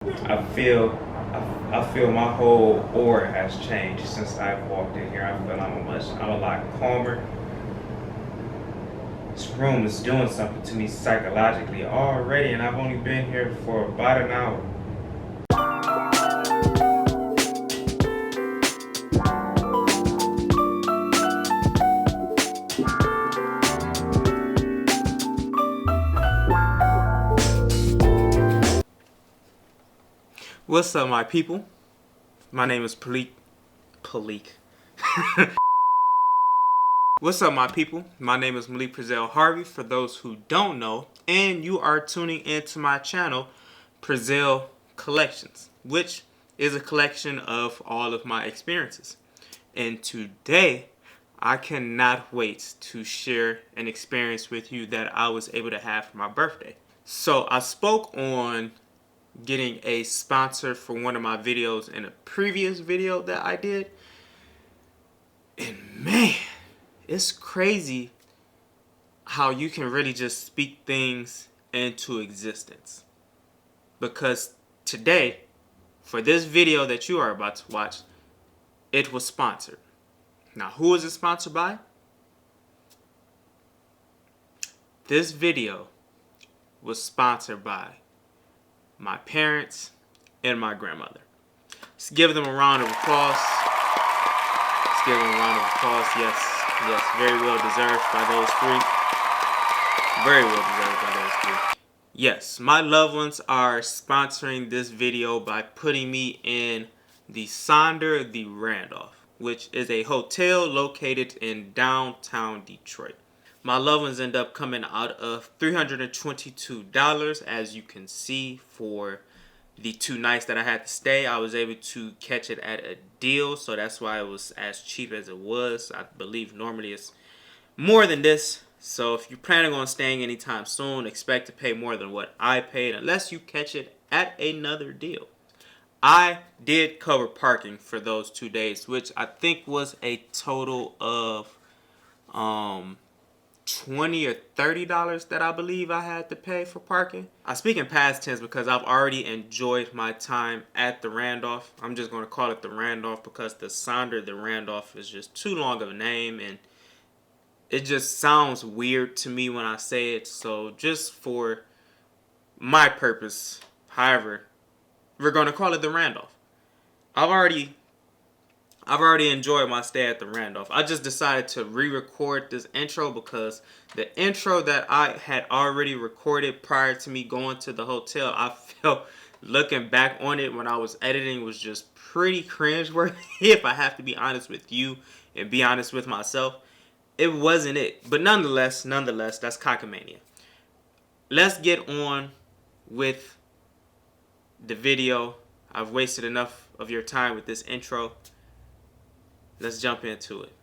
I feel I feel my whole aura has changed since I've walked in here. I feel I'm a lot calmer. This room is doing something to me psychologically already, and I've only been here for about an hour. What's up, my people? My name is Palik. What's up, my people? My name is Malik Prezell Harvey, for those who don't know, and you are tuning into my channel, Prezell Collections, which is a collection of all of my experiences. And today, I cannot wait to share an experience with you that I was able to have for my birthday. So I spoke on getting a sponsor for one of my videos in a previous video that I did. And man, it's crazy how you can really just speak things into existence. Because today, for this video that you are about to watch, it was sponsored. Now, who is it sponsored by? This video was sponsored by my parents and my grandmother. Let's give them a round of applause. Let's give them a round of applause. Yes, very well deserved by those three. Very well deserved by those three. Yes, my loved ones are sponsoring this video by putting me in the Sonder-The Randolph, which is a hotel located in downtown Detroit. My loved ones end up coming out of $322, as you can see, for the 2 nights that I had to stay. I was able to catch it at a deal, so that's why it was as cheap as it was. I believe normally it's more than this. So if you're planning on staying anytime soon, expect to pay more than what I paid, unless you catch it at another deal. I did cover parking for those 2 days, which I think was a total of $20 or $30 that I believe I had to pay for parking. I speak in past tense because I've already enjoyed my time at the Randolph. I'm just going to call it the Randolph because the Sonder-The Randolph is just too long of a name, and it just sounds weird to me when I say it. So just for my purpose, however, we're going to call it the Randolph. I've already enjoyed my stay at the Randolph. I just decided to re-record this intro because the intro that I had already recorded prior to me going to the hotel, I felt, looking back on it when I was editing, was just pretty cringeworthy, if I have to be honest with you and be honest with myself. It wasn't it. But nonetheless, that's cockamania. Let's get on with the video. I've wasted enough of your time with this intro. Let's jump into it.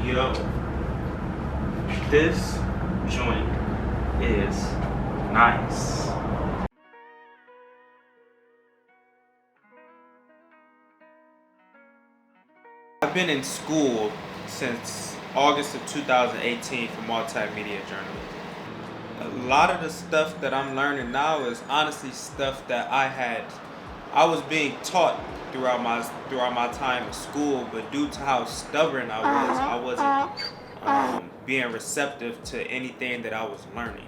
Yo, this joint is nice. I've been in school since August of 2018 for multimedia journalism. A lot of the stuff that I'm learning now is honestly stuff that I was being taught throughout my time in school, but due to how stubborn I wasn't being receptive to anything that I was learning.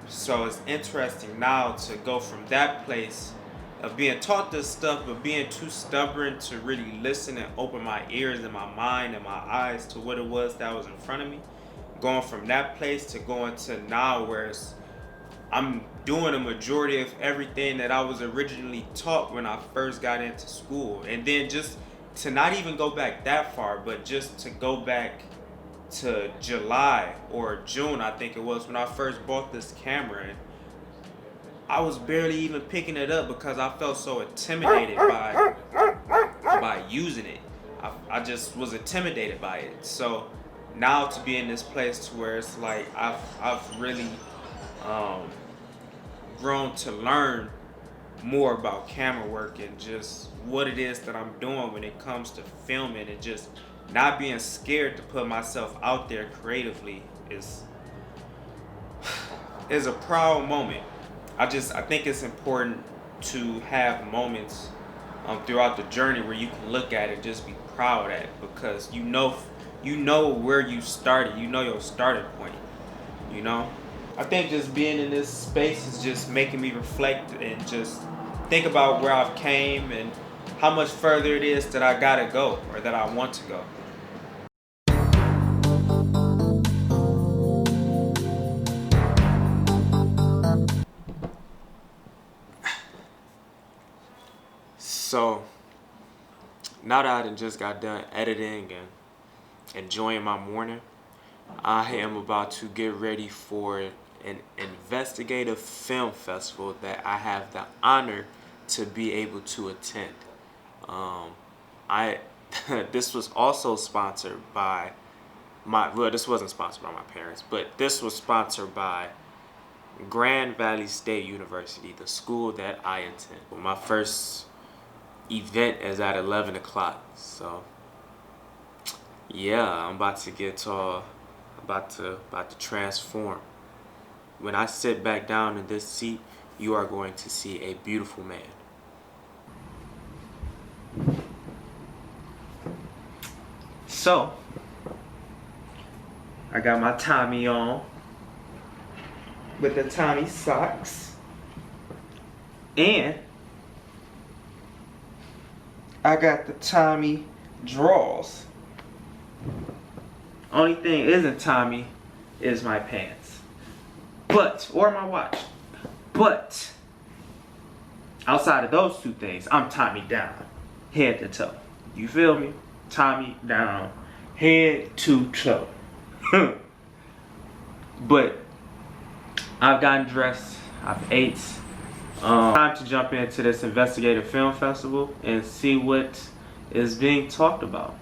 So it's interesting now to go from that place of being taught this stuff, but being too stubborn to really listen and open my ears and my mind and my eyes to what it was that was in front of me. Going from that place to going to now where I'm doing a majority of everything that I was originally taught when I first got into school. And then just to not even go back that far, but just to go back to July or June, I think it was, when I first bought this camera, and I was barely even picking it up because I felt so intimidated by using it. I just was intimidated by it. So now to be in this place to where it's like I've really grown to learn more about camera work and just what it is that I'm doing when it comes to filming, and just not being scared to put myself out there creatively is a proud moment. I think it's important to have moments throughout the journey where you can look at it and just be proud at it, because you know where you started, you know your starting point, you know? I think just being in this space is just making me reflect and just think about where I've came and how much further it is that I gotta go, or that I want to go. So now that I just got done editing and enjoying my morning, I am about to get ready for an investigative film festival that I have the honor to be able to attend. This was also sponsored by this wasn't sponsored by my parents, but this was sponsored by Grand Valley State University, the school that I attend. My first event is at 11 o'clock, so yeah, I'm about to get about to transform. When I sit back down in this seat, you are going to see a beautiful man. So I got my Tommy on with the Tommy socks, and I got the Tommy drawers. Only thing isn't Tommy is my pants, or my watch. But outside of those two things, I'm Tommy down, head to toe. You feel me? Tommy down, head to toe. But I've gotten dressed, I've ate. Time to jump into this investigative film festival and see what is being talked about.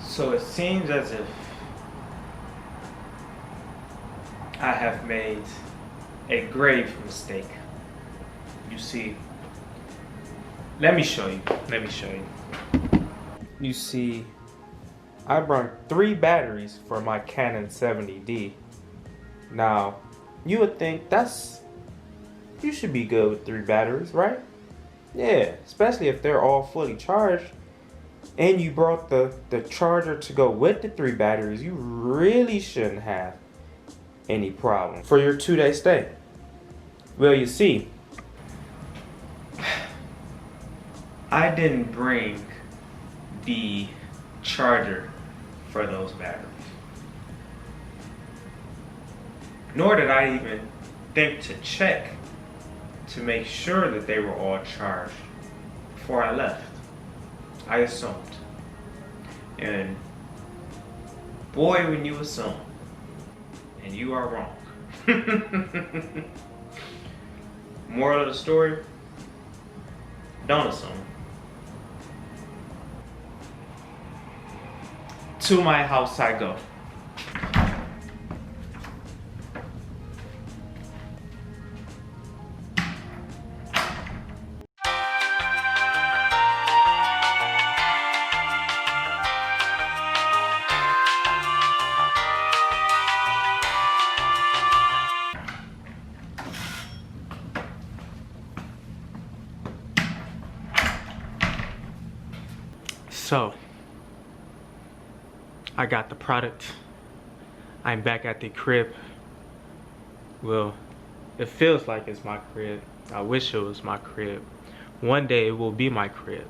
So it seems as if I have made a grave mistake. You see, let me show you. You see, I brought 3 batteries for my Canon 70D. Now, you would think you should be good with 3 batteries, right? Yeah, especially if they're all fully charged. And you brought the charger to go with the 3 batteries, you really shouldn't have any problem for your 2-day stay. Well, you see, I didn't bring the charger for those batteries. Nor did I even think to check to make sure that they were all charged before I left. I assumed. And boy, when you assume, and you are wrong. Moral of the story, don't assume. To my house I go. So, I got the product. I'm back at the crib. Well, it feels like it's my crib. I wish it was my crib. One day it will be my crib.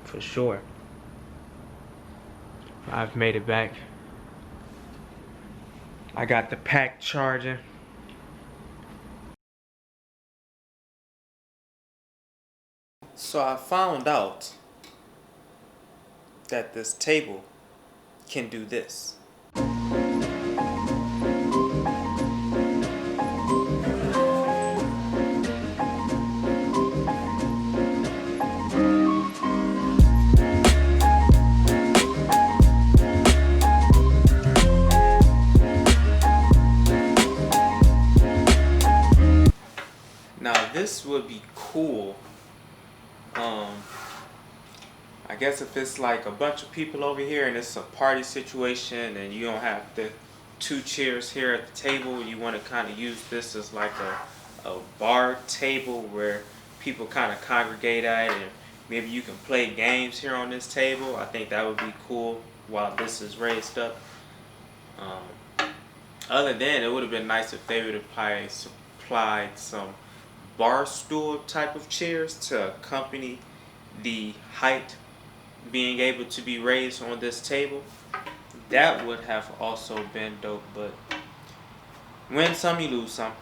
For sure. I've made it back. I got the pack charging. So I found out that this table can do this. Now this would be cool. I guess if it's like a bunch of people over here and it's a party situation and you don't have the two chairs here at the table, you want to kind of use this as like a bar table where people kind of congregate at, and maybe you can play games here on this table. I think that would be cool while this is raised up. Other than, it would have been nice if they would have probably supplied some bar stool type of chairs to accompany the height being able to be raised on this table. That would have also been dope, but win some, you lose some.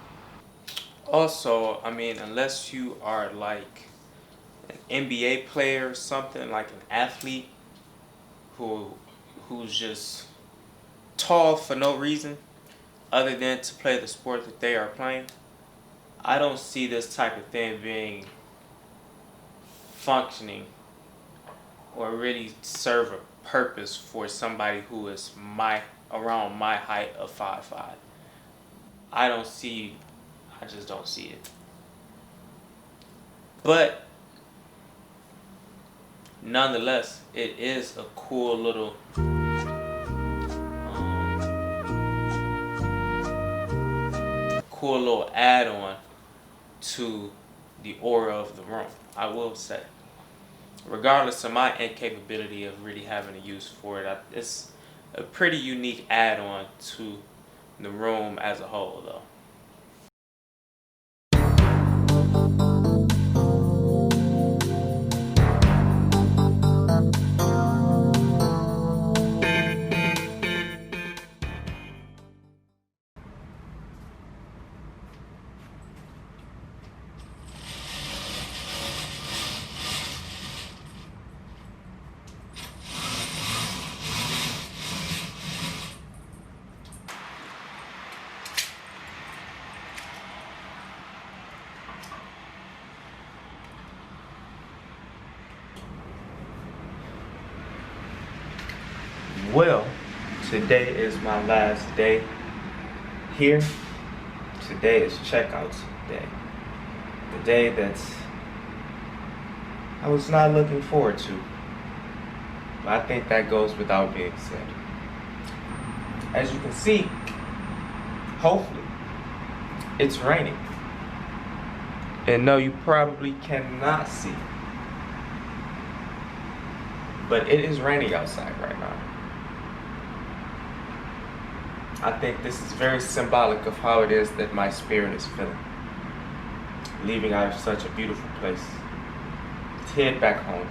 Also, I mean, unless you are like an NBA player or something, like an athlete who's just tall for no reason other than to play the sport that they are playing, I don't see this type of thing being functioning or really serve a purpose for somebody who is around my height of 5'5". I just don't see it. But nonetheless, it is a cool little add-on to the aura of the room, I will say. Regardless of my incapability of really having a use for it, it's a pretty unique add-on to the room as a whole, though. Well, today is my last day here. Today is checkouts day. The day that I was not looking forward to. But I think that goes without being said. As you can see, hopefully, it's raining. And no, you probably cannot see. But it is raining outside right now. I think this is very symbolic of how it is that my spirit is feeling. Leaving out of such a beautiful place. Let's head back home.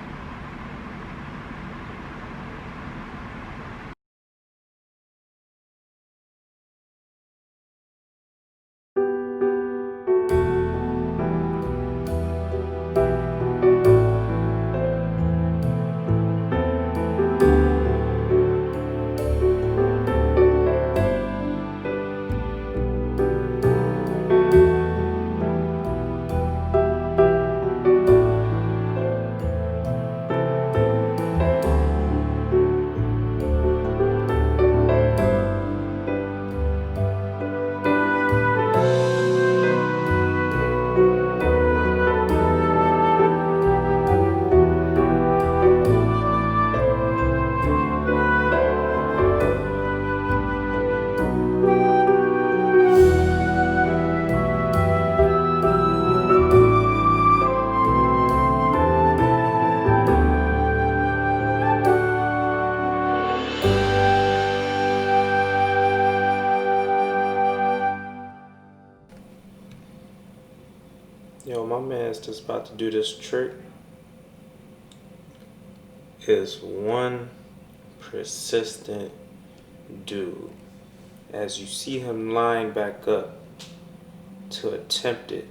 my man's just about to do this trick is one persistent dude. As you see him lying back up to attempt it,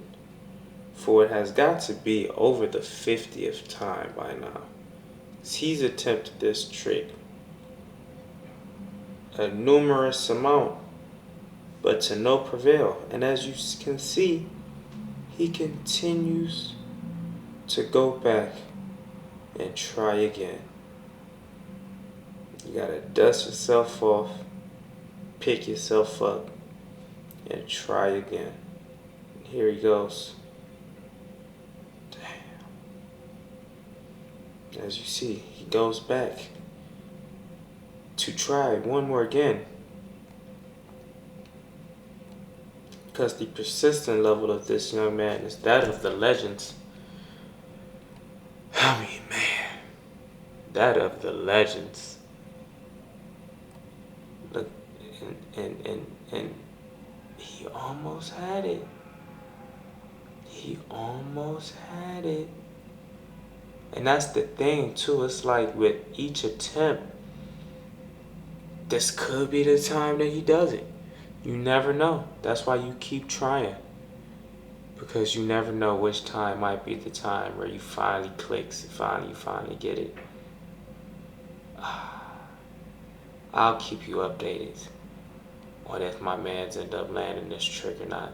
for it has got to be over the 50th time by now. He's attempted this trick a numerous amount, but to no prevail. And as you can see, he continues to go back and try again. You gotta dust yourself off, pick yourself up, and try again. Here he goes. Damn. As you see, he goes back to try one more again. Because the persistent level of this young man is that of the legends. I mean, man, that of the legends. Look, and he almost had it. He almost had it. And that's the thing too. It's like with each attempt, this could be the time that he does it. You never know. That's why you keep trying. Because you never know which time might be the time where you finally clicks, you finally get it. I'll keep you updated on if my mans end up landing this trick or not.